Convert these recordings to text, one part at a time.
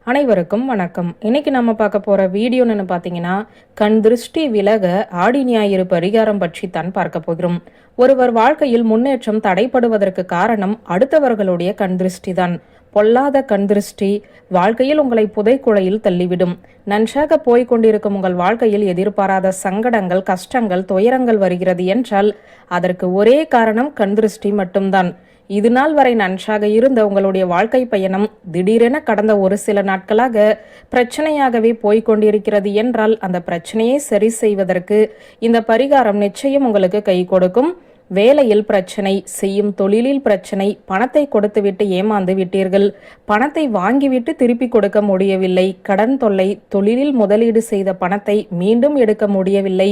அனைவருக்கும் வணக்கம். இன்னைக்கு நம்ம பார்க்க போற வீடியோன்னு பார்த்தீங்கன்னா, கண் திருஷ்டி விலக ஆடி ஞாயிறு பரிகாரம் பற்றி தான் பார்க்க போகிறோம். ஒருவர் வாழ்க்கையில் முன்னேற்றம் தடைப்படுவதற்கு காரணம் அடுத்தவர்களுடைய கண் திருஷ்டி தான். பொல்லாத கண் திருஷ்டி வாழ்க்கையில் உங்களை புதைக்குழையில் தள்ளிவிடும். நன்றாக போய்கொண்டிருக்கும் உங்கள் வாழ்க்கையில் எதிர்பாராத சங்கடங்கள், கஷ்டங்கள், துயரங்கள் வருகிறது என்றால் அதற்கு ஒரே காரணம் கண் திருஷ்டி மட்டும்தான். இது நாள் வரை நன்றாக இருந்த உங்களுடைய வாழ்க்கை பயணம் திடீரென கடந்த ஒரு சில நாட்களாக பிரச்சனையாகவே போய்கொண்டிருக்கிறது என்றால் அந்த பிரச்சனையை சரி செய்வதற்கு இந்த பரிகாரம் நிச்சயம் உங்களுக்கு கை கொடுக்கும். வேலையில் பிரச்சனை, செய்யும் தொழிலில் பிரச்சனை, பணத்தை கொடுத்துவிட்டு ஏமாந்து விட்டீர்கள், பணத்தை வாங்கிவிட்டு திருப்பி கொடுக்க முடியவில்லை, கடன் தொல்லை, தொழிலில் முதலீடு செய்த பணத்தை மீண்டும் எடுக்க முடியவில்லை,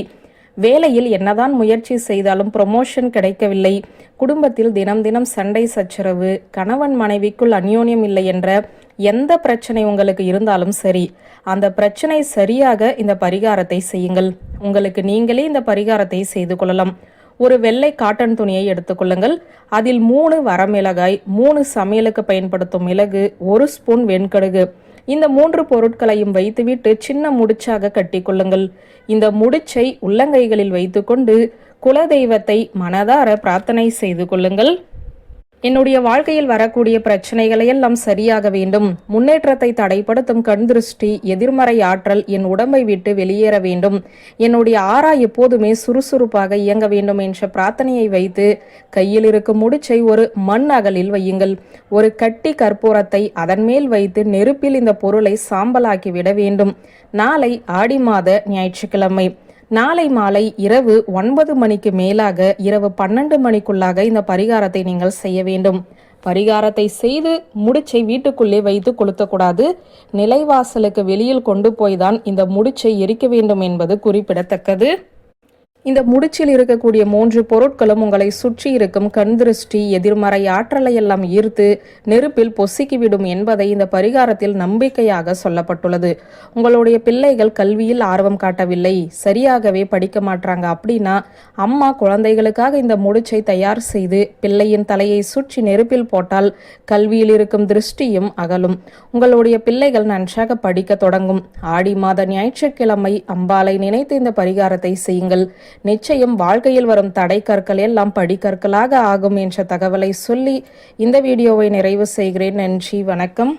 வேலையில் என்னதான் முயற்சி செய்தாலும் ப்ரொமோஷன் கிடைக்கவில்லை, குடும்பத்தில் தினம் தினம் சண்டை சச்சரவு, கணவன் மனைவிக்குள் அந்யோன்யம் இல்லை என்ற எந்த பிரச்சனை உங்களுக்கு இருந்தாலும் சரி, அந்த பிரச்சனை சரியாக இந்த பரிகாரத்தை செய்யுங்கள். உங்களுக்கு நீங்களே இந்த பரிகாரத்தை செய்து கொள்ளலாம். ஒரு வெள்ளை காட்டன் துணியை எடுத்துக்கொள்ளுங்கள். அதில் 3 வரமிளகாய், 3 சமையலுக்கு பயன்படுத்தும் மிளகு, 1 ஸ்பூன் வெண்கடுகு, இந்த 3 பொருட்களையும் வைத்துவிட்டு சின்ன முடிச்சாக கட்டி கொள்ளுங்கள். இந்த முடிச்சை உள்ளங்கைகளில் வைத்துக்கொண்டு குலதெய்வத்தை மனதார பிரார்த்தனை செய்து கொள்ளுங்கள். என்னுடைய வாழ்க்கையில் வரக்கூடிய பிரச்சனைகளை எல்லாம் சரியாக வேண்டும், முன்னேற்றத்தை தடைப்படுத்தும் கண் திருஷ்டி, எதிர்மறை ஆற்றல் என் உடம்பை விட்டு வெளியேற வேண்டும், என்னுடைய ஆறா எப்போதுமே சுறுசுறுப்பாக இயங்க வேண்டும் என்ற பிரார்த்தனையை வைத்து கையில் இருக்கும் முடிச்சை ஒரு மண் அகலில் வையுங்கள். ஒரு கட்டி கற்பூரத்தை அதன் மேல் வைத்து நெருப்பில் இந்த பொருளை சாம்பலாக்கி விட வேண்டும். நாளை ஆடி மாத ஞாயிற்றுக்கிழமை. நாளை மாலை இரவு 9 மணிக்கு மேலாக இரவு 12 மணிக்குள்ளாக இந்த பரிகாரத்தை நீங்கள் செய்ய வேண்டும். பரிகாரத்தை செய்து முடிச்சை வீட்டுக்குள்ளே வைத்து கொளுத்தக்கூடாது. நிலைவாசலுக்கு வெளியில் கொண்டு போய்தான் இந்த முடிச்சை எரிக்க வேண்டும் என்பது குறிப்பிடத்தக்கது. இந்த முடிச்சில் இருக்கக்கூடிய 3 பொருட்களும் உங்களை சுற்றி இருக்கும் கண் திருஷ்டி, எதிர்மறை ஆற்றலை எல்லாம் ஈர்த்து நெருப்பில் பொசுக்கிவிடும் என்பதை இந்த பரிகாரத்தில் நம்பிக்கையாக சொல்லப்பட்டுள்ளது. உங்களுடைய பிள்ளைகள் கல்வியில் ஆர்வம் காட்டவில்லை, சரியாகவே படிக்க மாட்டாங்க அப்படின்னா அம்மா குழந்தைகளுக்காக இந்த முடிச்சை தயார் செய்து பிள்ளையின் தலையை சுற்றி நெருப்பில் போட்டால் கல்வியில் இருக்கும் திருஷ்டியும் அகலும். உங்களுடைய பிள்ளைகள் நன்றாக படிக்க தொடங்கும். ஆடி மாத ஞாயிற்றுக்கிழமை அம்பாளை நினைத்து இந்த பரிகாரத்தை செய்யுங்கள். நிச்சயம் வாழ்க்கையில் வரும் தடை கற்கள் எல்லாம் படிக்கற்களாக ஆகும் என்ற தகவலை சொல்லி இந்த வீடியோவை நிறைவு செய்கிறேன். நன்றி, வணக்கம்.